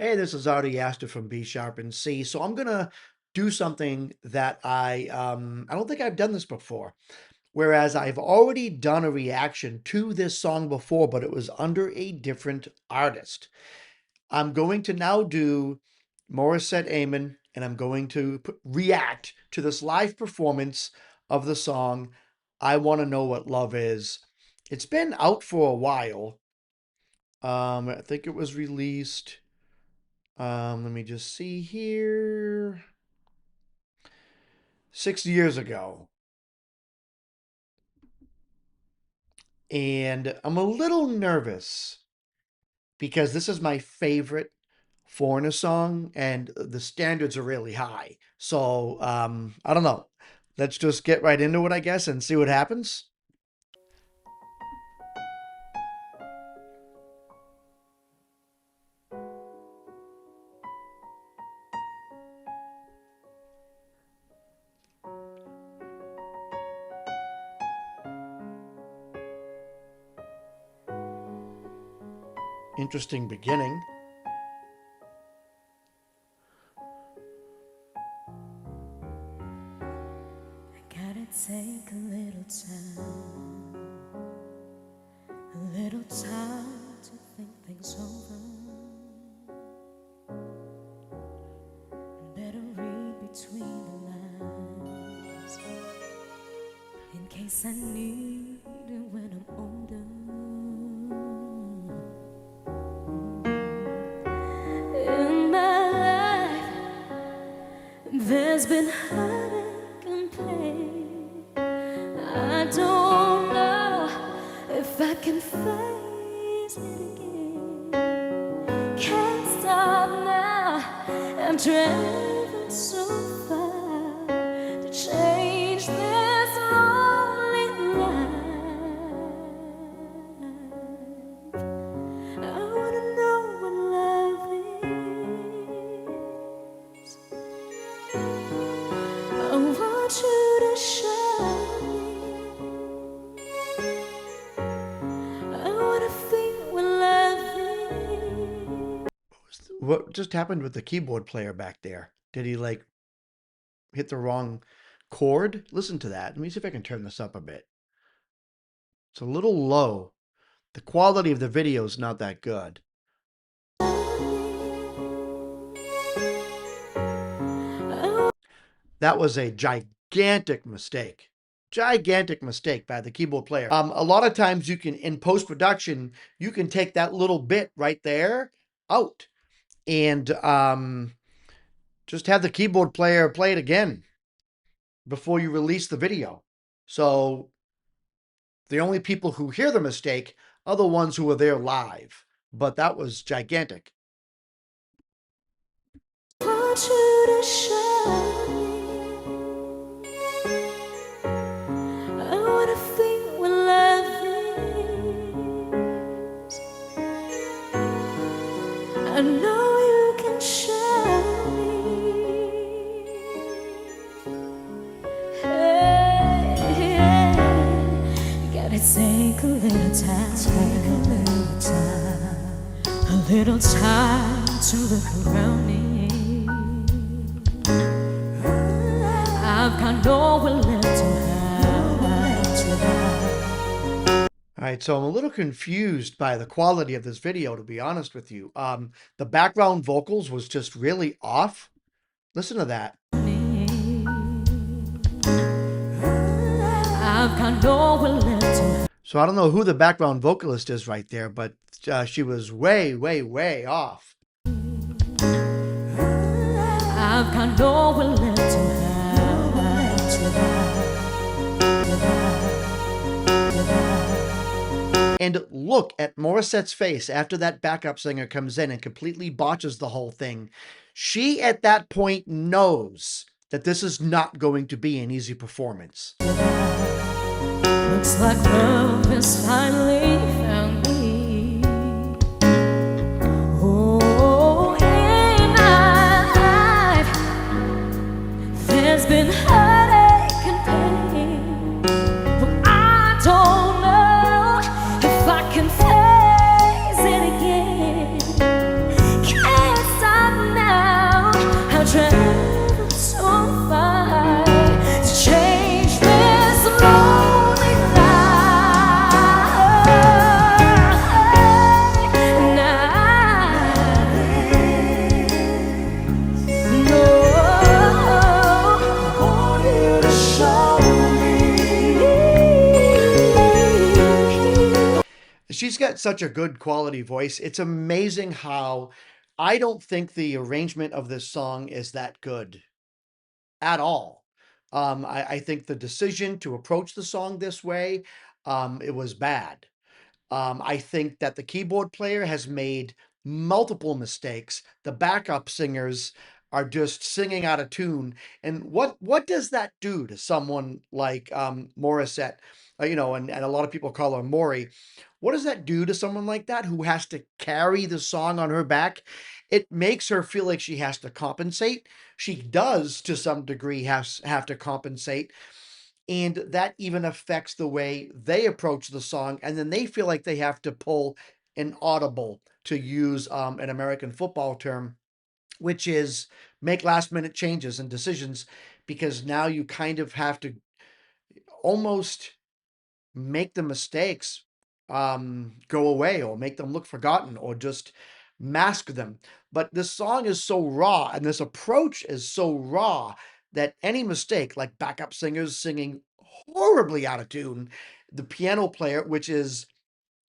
Hey, this is Artie Astor from B sharp and C. So I'm gonna do something that I don't think I've done this before. Whereas I've already done a reaction to this song before, but it was under a different artist. I'm going to now do Morissette Amon, and I'm going to react to this live performance of the song I Want to Know What Love Is. It's been out for a while. I think it was released. Let me just see here. 6 years ago. And I'm a little nervous because this is my favorite Foreigner song and the standards are really high. So, I don't know. Let's just get right into it, I guess, and see what happens. Interesting beginning. I gotta take a little time to think things over. Better read between the lines in case I need it when I'm older. There's been heartache and pain. I don't know if I can face it again. Can't stop now. I'm driven so far to change this lonely life. I wanna know what love is. I want you to show me. I wanna feel what love is. What just happened with the keyboard player back there? Did he like hit the wrong chord? Listen to that. Let me see if I can turn this up a bit. It's a little low. The quality of the video is not that good. That was a gigantic mistake. Gigantic mistake by the keyboard player. A lot of times you can, in post-production, you can take that little bit right there out and just have the keyboard player play it again before you release the video. So the only people who hear the mistake are the ones who are there live. But that was gigantic. I want you to show me. I wanna feel what love is. I know you can show me. Hey, you gotta take a little time, a little time to look around me. I've got nowhere left to hide. All right, so I'm a little confused by the quality of this video, to be honest with you. The background vocals was just really off. Listen to that. I've got nowhere left to. So I don't know who the background vocalist is right there, but she was way, way, way off. I've got nowhere left to hide. And look at Morissette's face after that backup singer comes in and completely botches the whole thing. She, at that point, knows that this is not going to be an easy performance. Looks like love has finally found me. Oh, in my life, there's been heartache and pain. But I don't know if I can face it again. Can't she's got such a good quality voice. It's amazing how I don't think the arrangement of this song is that good at all. I think the decision to approach the song this way, it was bad. I think that the keyboard player has made multiple mistakes. The backup singers are just singing out of tune. And what does that do to someone like Morissette? And a lot of people call her Maury. What does that do to someone like that who has to carry the song on her back? It makes her feel like she has to compensate. She does, to some degree, have to compensate, and that even affects the way they approach the song, and then they feel like they have to pull an audible, to use an American football term, which is make last minute changes and decisions, because now you kind of have to almost make the mistakes go away, or make them look forgotten, or just mask them. But this song is so raw, and this approach is so raw, that any mistake, like backup singers singing horribly out of tune, the piano player, which is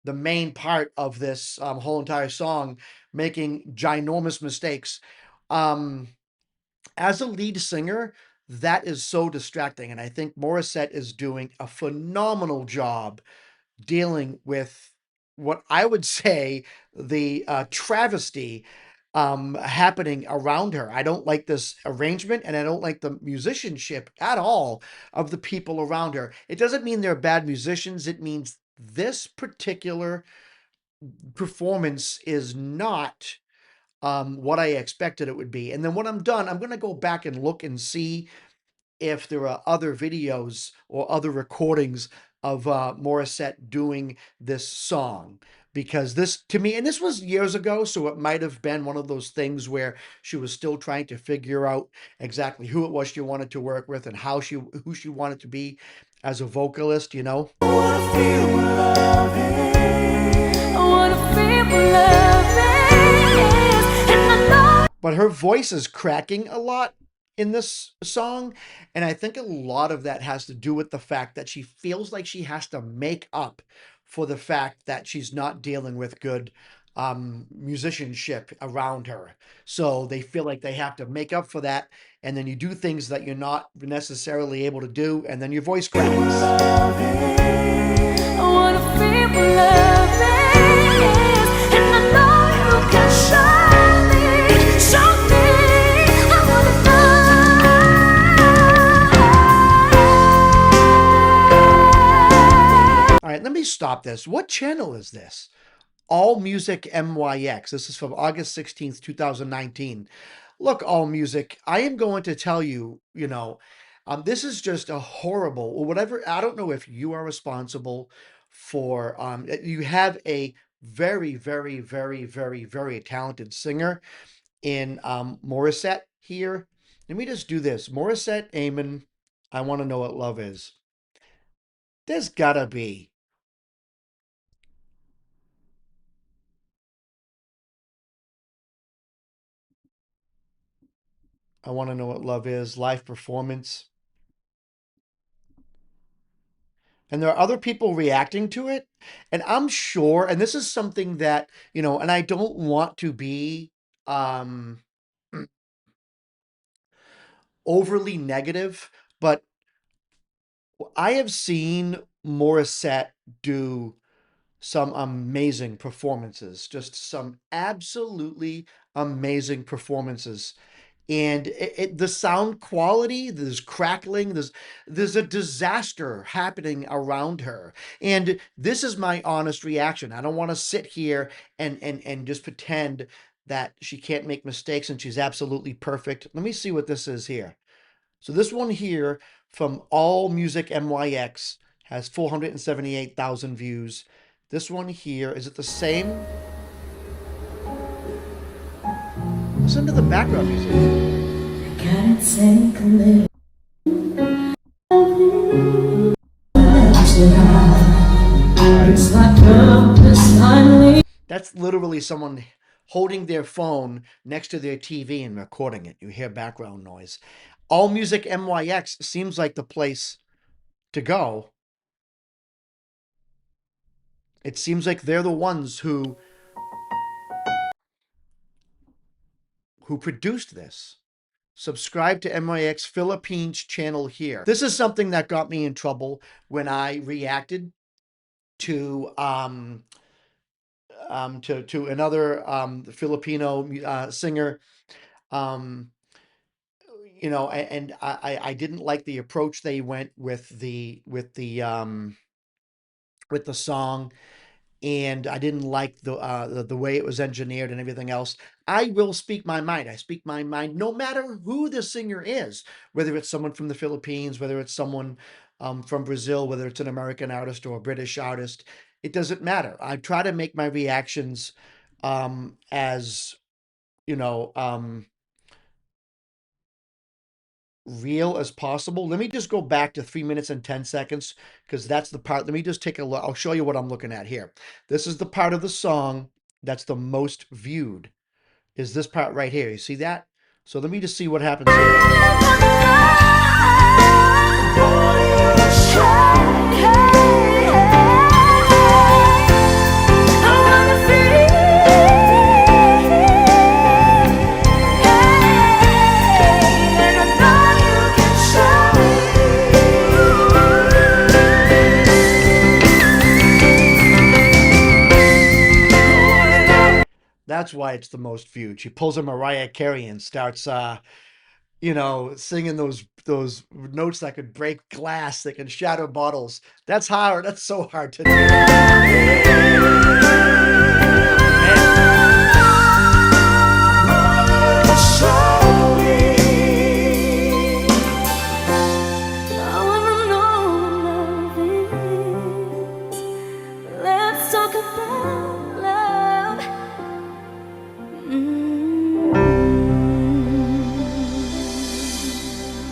the main part of this whole entire song, making ginormous mistakes. Um, as a lead singer, that is so distracting. And I think Morissette is doing a phenomenal job dealing with what I would say the travesty happening around her. I don't like this arrangement, and I don't like the musicianship at all of the people around her. It doesn't mean they're bad musicians. It means this particular performance is not what I expected it would be. And then when I'm done, I'm going to go back and look and see if there are other videos or other recordings of Morissette doing this song. Because this, to me, and this was years ago, so it might have been one of those things where she was still trying to figure out exactly who it was she wanted to work with, and who she wanted to be as a vocalist, you know. But her voice is cracking a lot in this song, and I think a lot of that has to do with the fact that she feels like she has to make up for the fact that she's not dealing with good musicianship around her. So they feel like they have to make up for that, and then you do things that you're not necessarily able to do, and then your voice cracks. All right, let me stop this. What channel is this? All Music MYX. This is from August 16th, 2019. Look, All Music, I am going to tell you, this is just a horrible, or whatever. I don't know if you are responsible for, you have a very, very, very, very, very talented singer in Morissette here. Let me just do this. Morissette Amon, I Want to Know What Love Is. There's gotta be. I Want to Know What Love Is, live performance. And there are other people reacting to it. And I'm sure, and this is something that, and I don't want to be um, overly negative, but I have seen Morissette do some amazing performances, just some absolutely amazing performances. And the sound quality, there's crackling, there's a disaster happening around her. And this is my honest reaction. I don't want to sit here and just pretend that she can't make mistakes and she's absolutely perfect. Let me see what this is here. So this one here from All Music MYX has 478,000 views. This one here, is it the same? Listen to the background music. Gotta take a little. That's literally someone holding their phone next to their TV and recording it. You hear background noise. All Music MYX seems like the place to go. It seems like they're the ones who produced this. Subscribe to MYX Philippines channel here. This is something that got me in trouble when I reacted to to another Filipino singer. Um, you know, and I didn't like the approach they went with the song, and I didn't like the way it was engineered and everything else. I will speak my mind. I speak my mind no matter who the singer is, whether it's someone from the Philippines, whether it's someone from Brazil, whether it's an American artist or a British artist. It doesn't matter. I try to make my reactions as you know real as possible. Let me just go back to 3 minutes and 10 seconds because that's the part. Let me just take a look. I'll show you what I'm looking at here. This is the part of the song that's the most viewed, is this part right here. You see that? So let me just see what happens here. That's why it's the most viewed. She pulls a Mariah Carey and starts singing those notes that could break glass, that can shatter bottles. That's hard. That's so hard to do. Let's talk about love.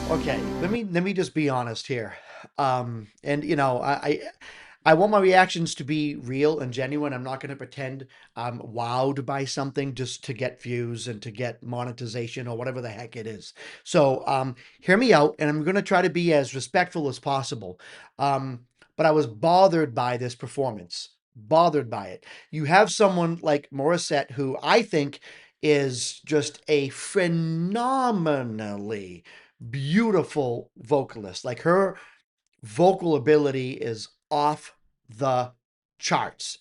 Okay, let me just be honest here. And I want my reactions to be real and genuine. I'm not going to pretend I'm wowed by something just to get views and to get monetization or whatever the heck it is. So hear me out, and I'm going to try to be as respectful as possible. But I was bothered by this performance. Bothered by it. You have someone like Morissette, who I think is just a phenomenally beautiful vocalist. Like, her vocal ability is off the charts.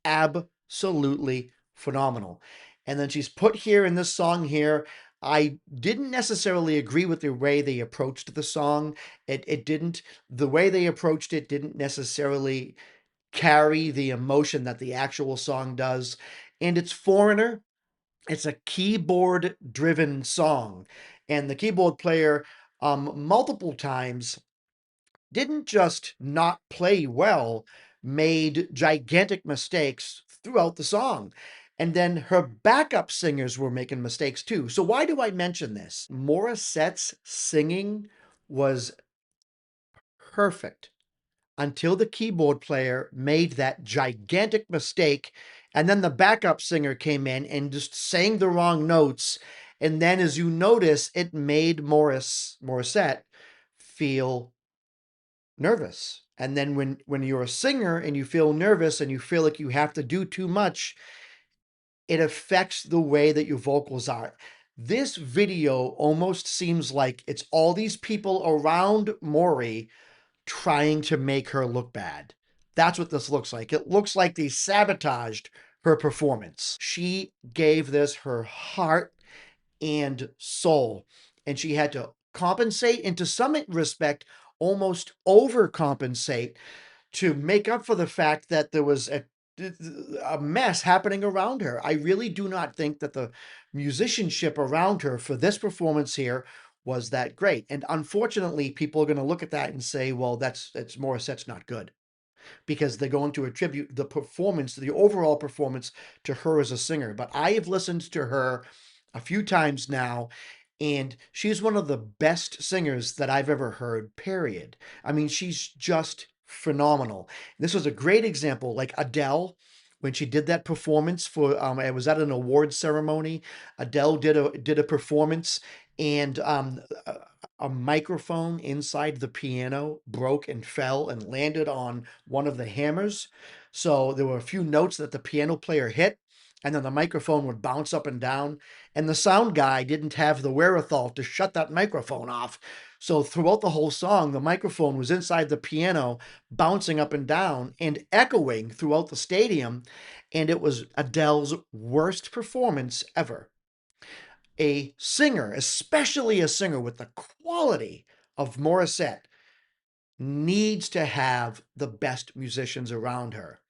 Absolutely phenomenal. And then she's put here in this song here. I didn't necessarily agree with the way they approached the song. It didn't, the way they approached it didn't necessarily carry the emotion that the actual song does. And it's Foreigner. It's a keyboard driven song. And the keyboard player, multiple times, didn't just not play well, made gigantic mistakes throughout the song. And then her backup singers were making mistakes too. So why do I mention this? Morissette's singing was perfect until the keyboard player made that gigantic mistake. And then the backup singer came in and just sang the wrong notes. And then, as you notice, it made Morissette feel nervous. And then when you're a singer and you feel nervous and you feel like you have to do too much, it affects the way that your vocals are. This video almost seems like it's all these people around Maury trying to make her look bad. That's what this looks like. It looks like they sabotaged her performance. She gave this her heart and soul, and she had to compensate and, to some respect, almost overcompensate to make up for the fact that there was a mess happening around her. I really do not think that the musicianship around her for this performance here was that great. And unfortunately, people are going to look at that and say, well, that's Morissette's not good, because they're going to attribute the performance, the overall performance, to her as a singer. But I have listened to her a few times now, and she's one of the best singers that I've ever heard, period. I mean, she's just phenomenal. This was a great example, like Adele, when she did that performance for, it was at an awards ceremony. Adele did a performance, and a microphone inside the piano broke and fell and landed on one of the hammers. So there were a few notes that the piano player hit, and then the microphone would bounce up and down. And the sound guy didn't have the wherewithal to shut that microphone off. So throughout the whole song, the microphone was inside the piano, bouncing up and down and echoing throughout the stadium. And it was Adele's worst performance ever. A singer, especially a singer with the quality of Morissette, needs to have the best musicians around her,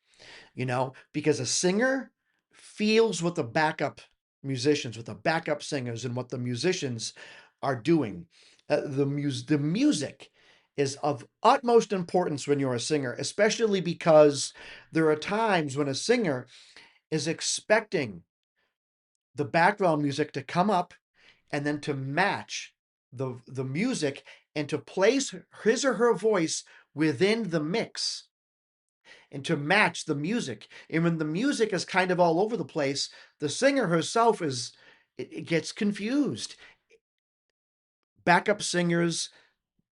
because a singer feels what the backup musicians, what the backup singers, and what the musicians are doing. The music is of utmost importance when you're a singer, especially because there are times when a singer is expecting the background music to come up and then to match the music and to place his or her voice within the mix and to match the music. And when the music is kind of all over the place, the singer herself it gets confused. Backup singers,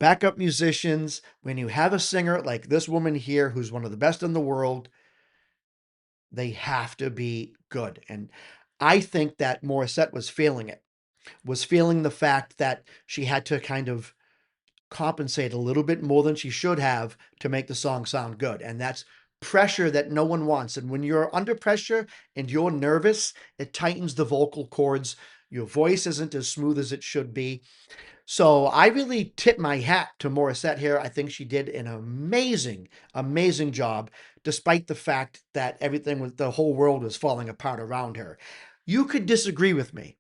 backup musicians, when you have a singer like this woman here who's one of the best in the world, they have to be good. And I think that Morissette was feeling it, was feeling the fact that she had to kind of compensate a little bit more than she should have to make the song sound good. And that's pressure that no one wants. And when you're under pressure and you're nervous, it tightens the vocal cords. Your voice isn't as smooth as it should be. So I really tip my hat to Morissette here. I think she did an amazing, amazing job, despite the fact that the whole world was falling apart around her. You could disagree with me.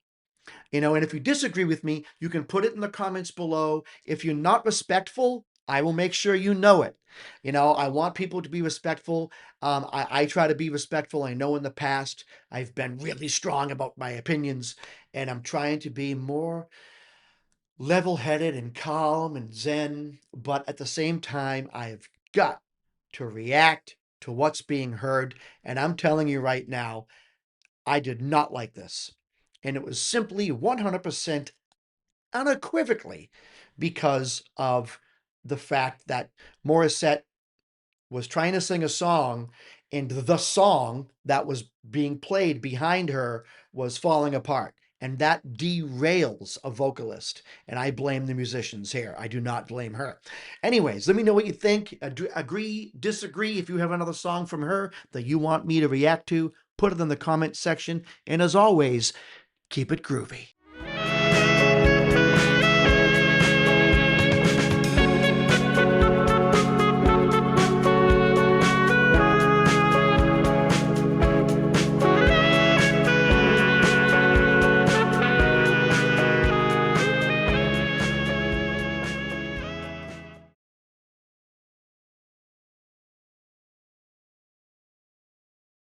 And if you disagree with me, you can put it in the comments below. If you're not respectful, I will make sure you know it. I want people to be respectful. I try to be respectful. I know in the past I've been really strong about my opinions, and I'm trying to be more level-headed and calm and zen. But at the same time, I've got to react to what's being heard. And I'm telling you right now, I did not like this. And it was simply 100% unequivocally because of the fact that Morissette was trying to sing a song, and the song that was being played behind her was falling apart. And that derails a vocalist. And I blame the musicians here. I do not blame her. Anyways, let me know what you think. Agree, disagree. If you have another song from her that you want me to react to, put it in the comment section. And as always, keep it groovy.